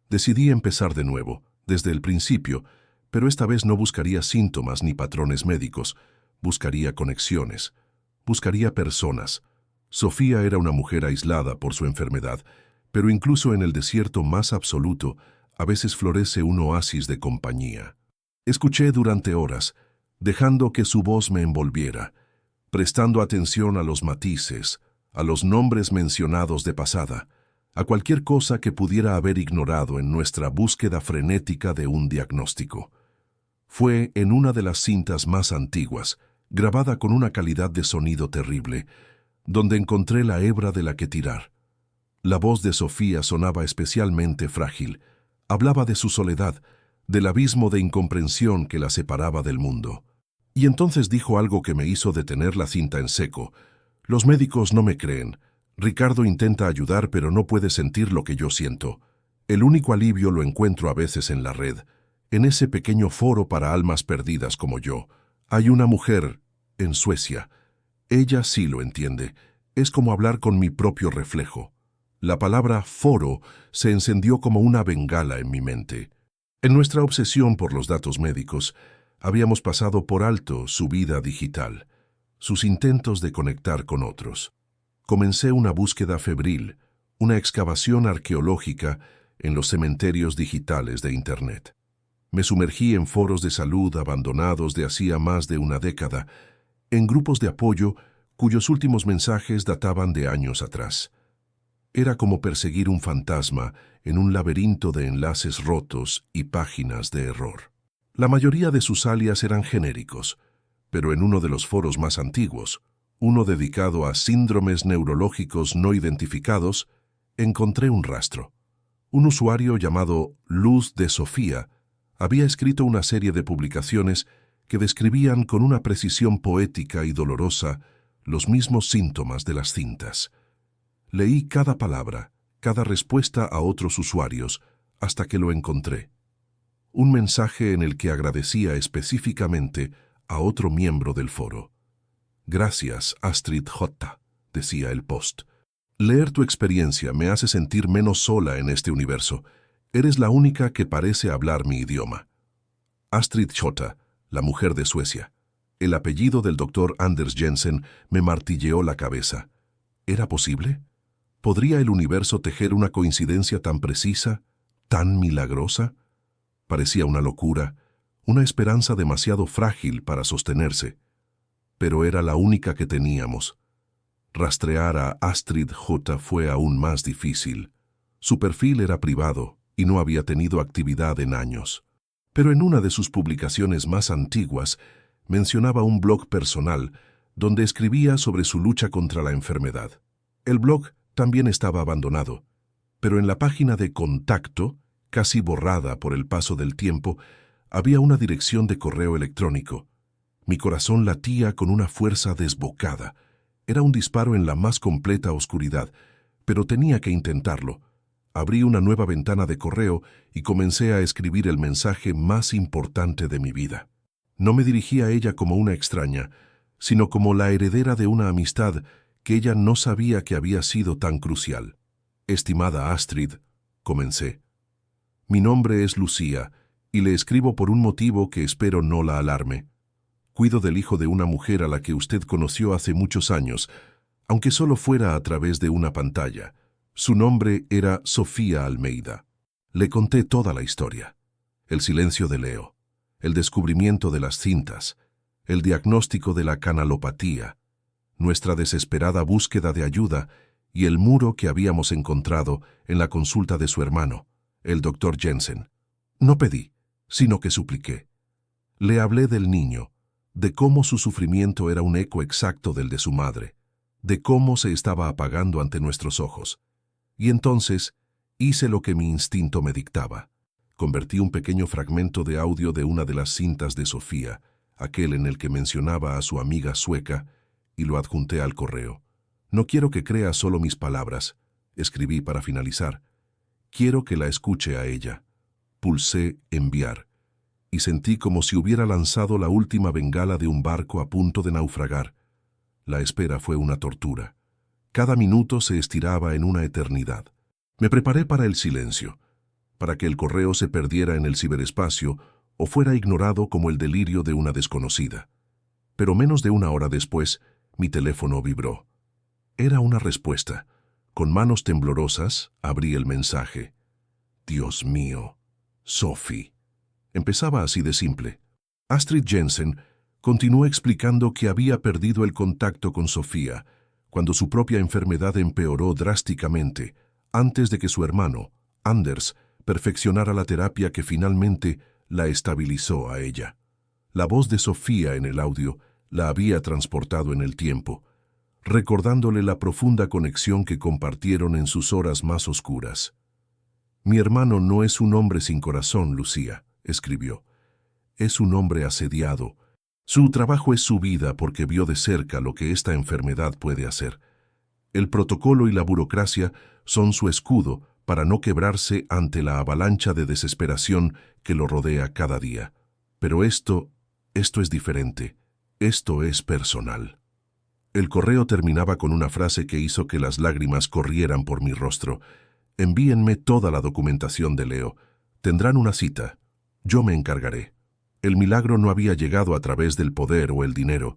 Decidí empezar de nuevo, desde el principio, pero esta vez no buscaría síntomas ni patrones médicos, buscaría conexiones, buscaría personas. Sofía era una mujer aislada por su enfermedad, pero incluso en el desierto más absoluto, a veces florece un oasis de compañía. Escuché durante horas, dejando que su voz me envolviera, prestando atención a los matices, a los nombres mencionados de pasada, a cualquier cosa que pudiera haber ignorado en nuestra búsqueda frenética de un diagnóstico. Fue en una de las cintas más antiguas, grabada con una calidad de sonido terrible, donde encontré la hebra de la que tirar. La voz de Sofía sonaba especialmente frágil. Hablaba de su soledad, del abismo de incomprensión que la separaba del mundo. Y entonces dijo algo que me hizo detener la cinta en seco. Los médicos no me creen. Ricardo intenta ayudar, pero no puede sentir lo que yo siento. El único alivio lo encuentro a veces en la red, en ese pequeño foro para almas perdidas como yo. Hay una mujer en Suecia. Ella sí lo entiende. Es como hablar con mi propio reflejo. La palabra foro se encendió como una bengala en mi mente. En nuestra obsesión por los datos médicos, habíamos pasado por alto su vida digital, sus intentos de conectar con otros. Comencé una búsqueda febril, una excavación arqueológica en los cementerios digitales de Internet. Me sumergí en foros de salud abandonados de hacía más de una década, en grupos de apoyo cuyos últimos mensajes databan de años atrás. Era como perseguir un fantasma en un laberinto de enlaces rotos y páginas de error. La mayoría de sus alias eran genéricos, pero en uno de los foros más antiguos, uno dedicado a síndromes neurológicos no identificados, encontré un rastro. Un usuario llamado Luz de Sofía había escrito una serie de publicaciones que describían con una precisión poética y dolorosa los mismos síntomas de las cintas. Leí cada palabra, cada respuesta a otros usuarios, hasta que lo encontré. Un mensaje en el que agradecía específicamente a otro miembro del foro. «Gracias, Astrid J», decía el post. «Leer tu experiencia me hace sentir menos sola en este universo. Eres la única que parece hablar mi idioma». Astrid J., la mujer de Suecia. El apellido del doctor Anders Jensen me martilleó la cabeza. ¿Era posible? ¿Podría el universo tejer una coincidencia tan precisa, tan milagrosa? Parecía una locura, una esperanza demasiado frágil para sostenerse. Pero era la única que teníamos. Rastrear a Astrid J. fue aún más difícil. Su perfil era privado y no había tenido actividad en años. Pero en una de sus publicaciones más antiguas mencionaba un blog personal donde escribía sobre su lucha contra la enfermedad. El blog también estaba abandonado, pero en la página de contacto, casi borrada por el paso del tiempo, había una dirección de correo electrónico. Mi corazón latía con una fuerza desbocada. Era un disparo en la más completa oscuridad, pero tenía que intentarlo. Abrí una nueva ventana de correo y comencé a escribir el mensaje más importante de mi vida. No me dirigí a ella como una extraña, sino como la heredera de una amistad que ella no sabía que había sido tan crucial. «Estimada Astrid», comencé. «Mi nombre es Lucía y le escribo por un motivo que espero no la alarme. Cuido del hijo de una mujer a la que usted conoció hace muchos años, aunque solo fuera a través de una pantalla. Su nombre era Sofía Almeida». Le conté toda la historia. El silencio de Leo, el descubrimiento de las cintas, el diagnóstico de la canalopatía, nuestra desesperada búsqueda de ayuda y el muro que habíamos encontrado en la consulta de su hermano, el doctor Jensen. No pedí, sino que supliqué. Le hablé del niño, de cómo su sufrimiento era un eco exacto del de su madre, de cómo se estaba apagando ante nuestros ojos. Y entonces hice lo que mi instinto me dictaba. Convertí un pequeño fragmento de audio de una de las cintas de Sofía, aquel en el que mencionaba a su amiga sueca, y lo adjunté al correo. «No quiero que crea solo mis palabras», escribí para finalizar. Quiero que la escuche a ella. Pulsé enviar, y sentí como si hubiera lanzado la última bengala de un barco a punto de naufragar. La espera fue una tortura. Cada minuto se estiraba en una eternidad. Me preparé para el silencio, para que el correo se perdiera en el ciberespacio o fuera ignorado como el delirio de una desconocida. Pero menos de una hora después, mi teléfono vibró. Era una respuesta. Con manos temblorosas, abrí el mensaje. Dios mío, Sophie. Empezaba así de simple. Astrid Jensen continuó explicando que había perdido el contacto con Sofía cuando su propia enfermedad empeoró drásticamente, antes de que su hermano, Anders, perfeccionara la terapia que finalmente la estabilizó a ella. La voz de Sofía en el audio la había transportado en el tiempo, recordándole la profunda conexión que compartieron en sus horas más oscuras. «Mi hermano no es un hombre sin corazón, Lucía», escribió. «Es un hombre asediado. Su trabajo es su vida porque vio de cerca lo que esta enfermedad puede hacer. El protocolo y la burocracia son su escudo para no quebrarse ante la avalancha de desesperación que lo rodea cada día. Pero esto es diferente. Esto es personal». El correo terminaba con una frase que hizo que las lágrimas corrieran por mi rostro. «Envíenme toda la documentación de Leo. Tendrán una cita. Yo me encargaré». El milagro no había llegado a través del poder o el dinero.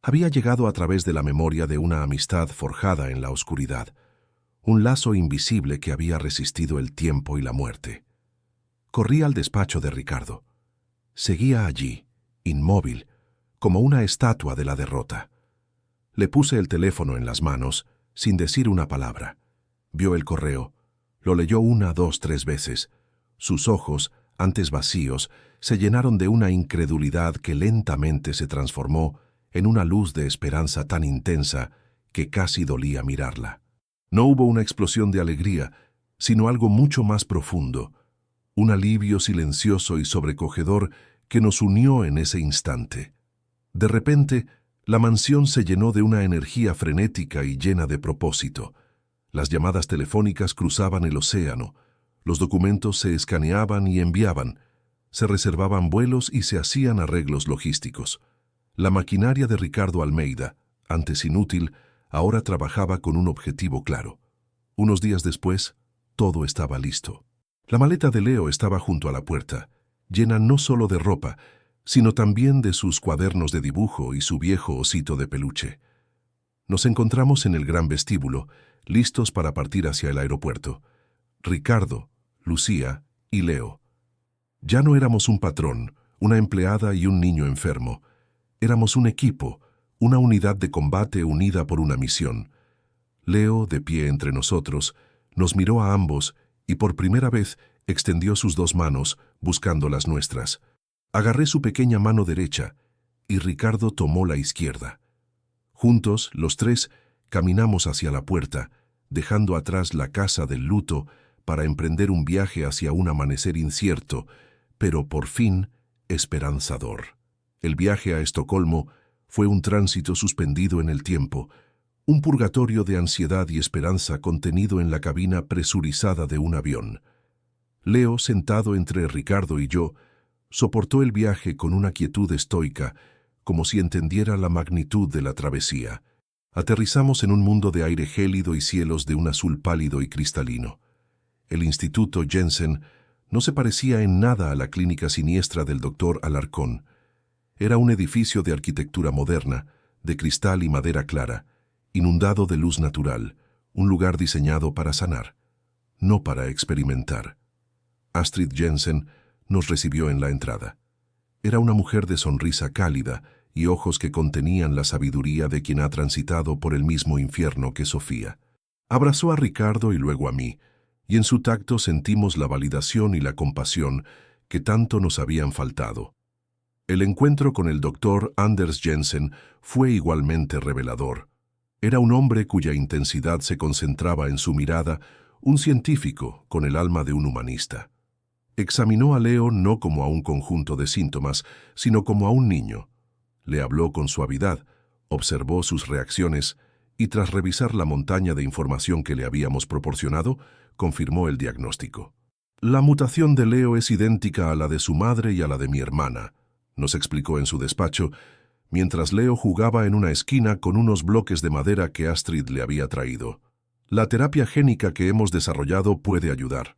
Había llegado a través de la memoria de una amistad forjada en la oscuridad. Un lazo invisible que había resistido el tiempo y la muerte. Corrí al despacho de Ricardo. Seguía allí, inmóvil, como una estatua de la derrota. Le puse el teléfono en las manos, sin decir una palabra. Vio el correo. Lo leyó 1, 2, 3 veces. Sus ojos, antes vacíos, se llenaron de una incredulidad que lentamente se transformó en una luz de esperanza tan intensa que casi dolía mirarla. No hubo una explosión de alegría, sino algo mucho más profundo, un alivio silencioso y sobrecogedor que nos unió en ese instante. De repente, la mansión se llenó de una energía frenética y llena de propósito. Las llamadas telefónicas cruzaban el océano, los documentos se escaneaban y enviaban, se reservaban vuelos y se hacían arreglos logísticos. La maquinaria de Ricardo Almeida, antes inútil, ahora trabajaba con un objetivo claro. Unos días después, todo estaba listo. La maleta de Leo estaba junto a la puerta, llena no solo de ropa, sino también de sus cuadernos de dibujo y su viejo osito de peluche. Nos encontramos en el gran vestíbulo, listos para partir hacia el aeropuerto. Ricardo, Lucía y Leo. Ya no éramos un patrón, una empleada y un niño enfermo. Éramos un equipo, una unidad de combate unida por una misión. Leo, de pie entre nosotros, nos miró a ambos y por primera vez extendió sus 2 manos, buscando las nuestras. Agarré su pequeña mano derecha y Ricardo tomó la izquierda. Juntos, los 3, caminamos hacia la puerta, dejando atrás la casa del luto para emprender un viaje hacia un amanecer incierto, pero por fin esperanzador. El viaje a Estocolmo fue un tránsito suspendido en el tiempo, un purgatorio de ansiedad y esperanza contenido en la cabina presurizada de un avión. Leo, sentado entre Ricardo y yo, soportó el viaje con una quietud estoica, como si entendiera la magnitud de la travesía. Aterrizamos en un mundo de aire gélido y cielos de un azul pálido y cristalino. El Instituto Jensen no se parecía en nada a la clínica siniestra del doctor Alarcón. Era un edificio de arquitectura moderna, de cristal y madera clara, inundado de luz natural, un lugar diseñado para sanar, no para experimentar. Astrid Jensen nos recibió en la entrada. Era una mujer de sonrisa cálida y ojos que contenían la sabiduría de quien ha transitado por el mismo infierno que Sofía. Abrazó a Ricardo y luego a mí, y en su tacto sentimos la validación y la compasión que tanto nos habían faltado. El encuentro con el doctor Anders Jensen fue igualmente revelador. Era un hombre cuya intensidad se concentraba en su mirada, un científico con el alma de un humanista. Examinó a Leo no como a un conjunto de síntomas, sino como a un niño. Le habló con suavidad, observó sus reacciones y tras revisar la montaña de información que le habíamos proporcionado, confirmó el diagnóstico. La mutación de Leo es idéntica a la de su madre y a la de mi hermana, nos explicó en su despacho, mientras Leo jugaba en una esquina con unos bloques de madera que Astrid le había traído. La terapia génica que hemos desarrollado puede ayudar.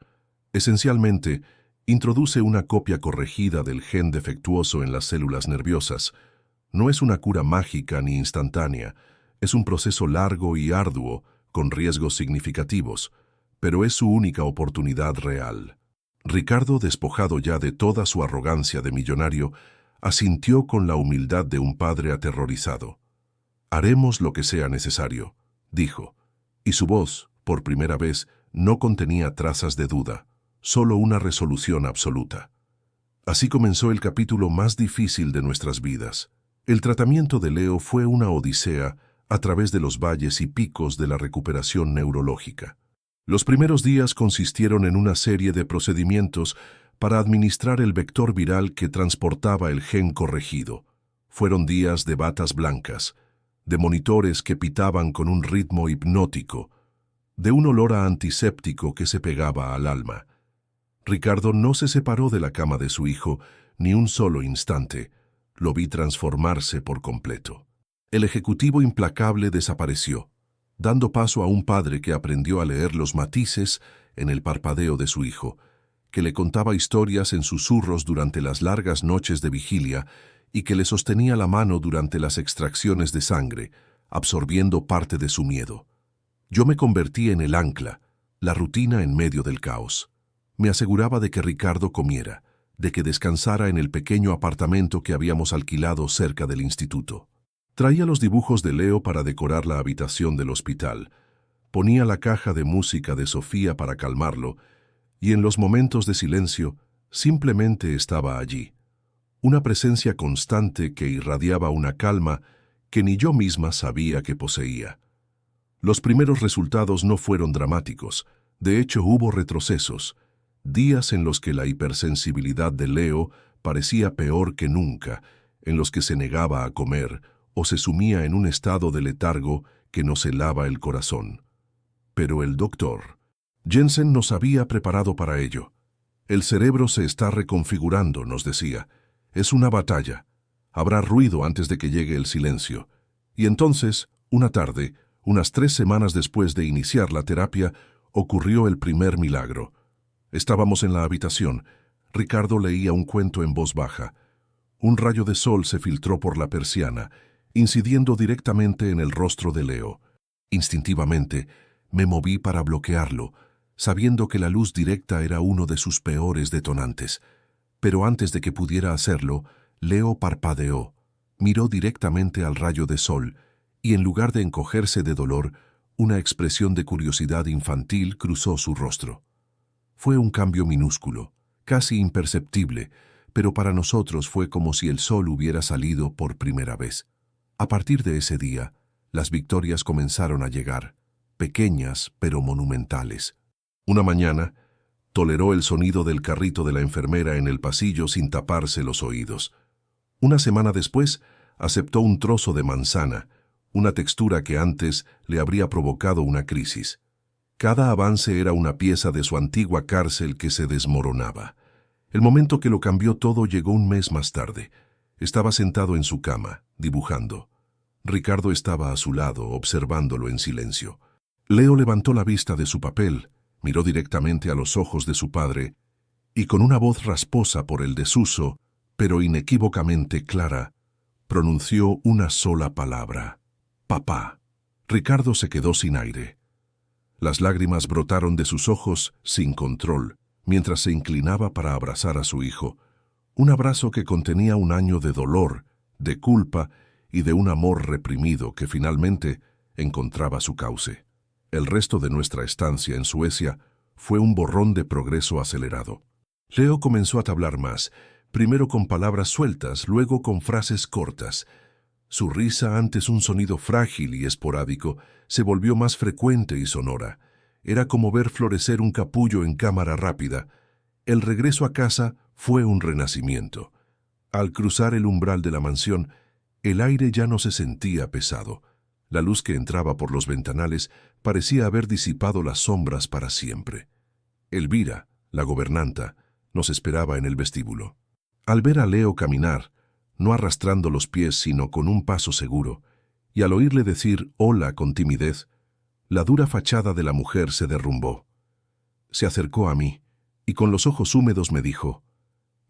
Esencialmente, introduce una copia corregida del gen defectuoso en las células nerviosas. No es una cura mágica ni instantánea, es un proceso largo y arduo, con riesgos significativos, pero es su única oportunidad real. Ricardo, despojado ya de toda su arrogancia de millonario, asintió con la humildad de un padre aterrorizado. «Haremos lo que sea necesario», dijo, y su voz, por primera vez, no contenía trazas de duda, solo una resolución absoluta. Así comenzó el capítulo más difícil de nuestras vidas. El tratamiento de Leo fue una odisea a través de los valles y picos de la recuperación neurológica. Los primeros días consistieron en una serie de procedimientos para administrar el vector viral que transportaba el gen corregido. Fueron días de batas blancas, de monitores que pitaban con un ritmo hipnótico, de un olor a antiséptico que se pegaba al alma. Ricardo no se separó de la cama de su hijo ni un solo instante. Lo vi transformarse por completo. El ejecutivo implacable desapareció, dando paso a un padre que aprendió a leer los matices en el parpadeo de su hijo, que le contaba historias en susurros durante las largas noches de vigilia y que le sostenía la mano durante las extracciones de sangre, absorbiendo parte de su miedo. Yo me convertí en el ancla, la rutina en medio del caos. Me aseguraba de que Ricardo comiera, de que descansara en el pequeño apartamento que habíamos alquilado cerca del instituto. Traía los dibujos de Leo para decorar la habitación del hospital. Ponía la caja de música de Sofía para calmarlo, y en los momentos de silencio simplemente estaba allí. Una presencia constante que irradiaba una calma que ni yo misma sabía que poseía. Los primeros resultados no fueron dramáticos, de hecho hubo retrocesos, días en los que la hipersensibilidad de Leo parecía peor que nunca, en los que se negaba a comer o se sumía en un estado de letargo que nos helaba el corazón. Pero el doctor Jensen nos había preparado para ello. El cerebro se está reconfigurando, nos decía. Es una batalla. Habrá ruido antes de que llegue el silencio. Y entonces, una tarde, unas 3 semanas después de iniciar la terapia, ocurrió el primer milagro. Estábamos en la habitación. Ricardo leía un cuento en voz baja. Un rayo de sol se filtró por la persiana, incidiendo directamente en el rostro de Leo. Instintivamente, me moví para bloquearlo, sabiendo que la luz directa era uno de sus peores detonantes. Pero antes de que pudiera hacerlo, Leo parpadeó, miró directamente al rayo de sol, y en lugar de encogerse de dolor, una expresión de curiosidad infantil cruzó su rostro. Fue un cambio minúsculo, casi imperceptible, pero para nosotros fue como si el sol hubiera salido por primera vez. A partir de ese día, las victorias comenzaron a llegar, pequeñas pero monumentales. Una mañana, toleró el sonido del carrito de la enfermera en el pasillo sin taparse los oídos. Una semana después, aceptó un trozo de manzana, una textura que antes le habría provocado una crisis. Cada avance era una pieza de su antigua cárcel que se desmoronaba. El momento que lo cambió todo llegó un mes más tarde. Estaba sentado en su cama, dibujando. Ricardo estaba a su lado, observándolo en silencio. Leo levantó la vista de su papel, miró directamente a los ojos de su padre, y con una voz rasposa por el desuso, pero inequívocamente clara, pronunció una sola palabra: «Papá». Ricardo se quedó sin aire. Las lágrimas brotaron de sus ojos sin control, mientras se inclinaba para abrazar a su hijo, un abrazo que contenía un año de dolor, de culpa y de un amor reprimido que finalmente encontraba su cauce. El resto de nuestra estancia en Suecia fue un borrón de progreso acelerado. Leo comenzó a hablar más, primero con palabras sueltas, luego con frases cortas. Su risa, antes un sonido frágil y esporádico, se volvió más frecuente y sonora. Era como ver florecer un capullo en cámara rápida. El regreso a casa fue un renacimiento. Al cruzar el umbral de la mansión, el aire ya no se sentía pesado. La luz que entraba por los ventanales parecía haber disipado las sombras para siempre. Elvira, la gobernanta, nos esperaba en el vestíbulo. Al ver a Leo caminar, no arrastrando los pies sino con un paso seguro, y al oírle decir hola con timidez, la dura fachada de la mujer se derrumbó. Se acercó a mí y con los ojos húmedos me dijo: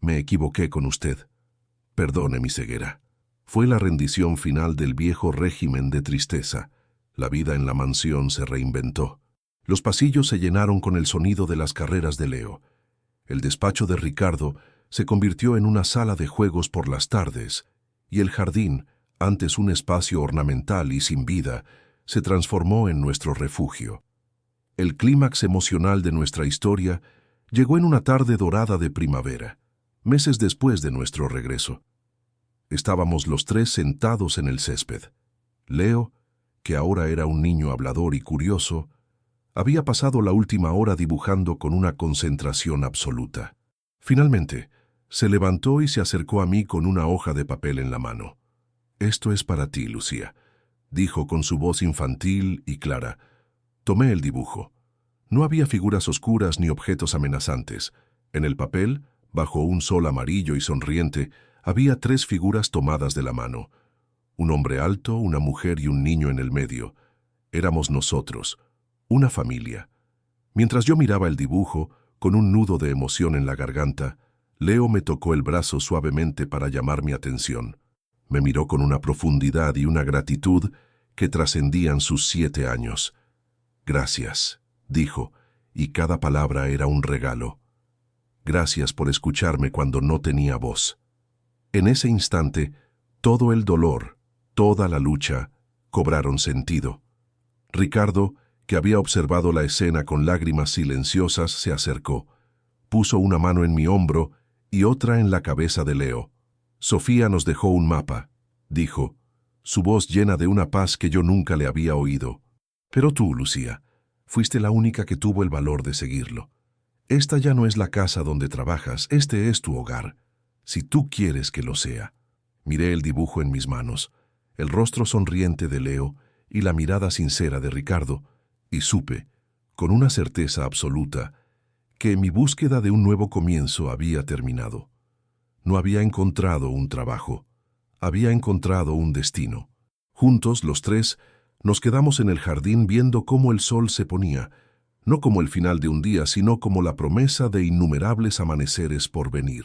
«Me equivoqué con usted. Perdone mi ceguera». Fue la rendición final del viejo régimen de tristeza. La vida en la mansión se reinventó. Los pasillos se llenaron con el sonido de las carreras de Leo. El despacho de Ricardo se convirtió en una sala de juegos por las tardes, y el jardín, antes un espacio ornamental y sin vida, se transformó en nuestro refugio. El clímax emocional de nuestra historia llegó en una tarde dorada de primavera, meses después de nuestro regreso. Estábamos los tres sentados en el césped. Leo, que ahora era un niño hablador y curioso, había pasado la última hora dibujando con una concentración absoluta. Finalmente, se levantó y se acercó a mí con una hoja de papel en la mano. «Esto es para ti, Lucía», dijo con su voz infantil y clara. Tomé el dibujo. No había figuras oscuras ni objetos amenazantes. En el papel, bajo un sol amarillo y sonriente, había 3 figuras tomadas de la mano. Un hombre alto, una mujer y un niño en el medio. Éramos nosotros, una familia. Mientras yo miraba el dibujo, con un nudo de emoción en la garganta, Leo me tocó el brazo suavemente para llamar mi atención. Me miró con una profundidad y una gratitud que trascendían sus 7 años. «Gracias», dijo, y cada palabra era un regalo. «Gracias por escucharme cuando no tenía voz». En ese instante, todo el dolor, toda la lucha, cobraron sentido. Ricardo, que había observado la escena con lágrimas silenciosas, se acercó. Puso una mano en mi hombro y otra en la cabeza de Leo. «Sofía nos dejó un mapa», dijo, su voz llena de una paz que yo nunca le había oído. «Pero tú, Lucía, fuiste la única que tuvo el valor de seguirlo. Esta ya no es la casa donde trabajas, este es tu hogar. Si tú quieres que lo sea». Miré el dibujo en mis manos, el rostro sonriente de Leo y la mirada sincera de Ricardo, y supe, con una certeza absoluta, que mi búsqueda de un nuevo comienzo había terminado. No había encontrado un trabajo, había encontrado un destino. Juntos, los tres, nos quedamos en el jardín viendo cómo el sol se ponía, no como el final de un día, sino como la promesa de innumerables amaneceres por venir.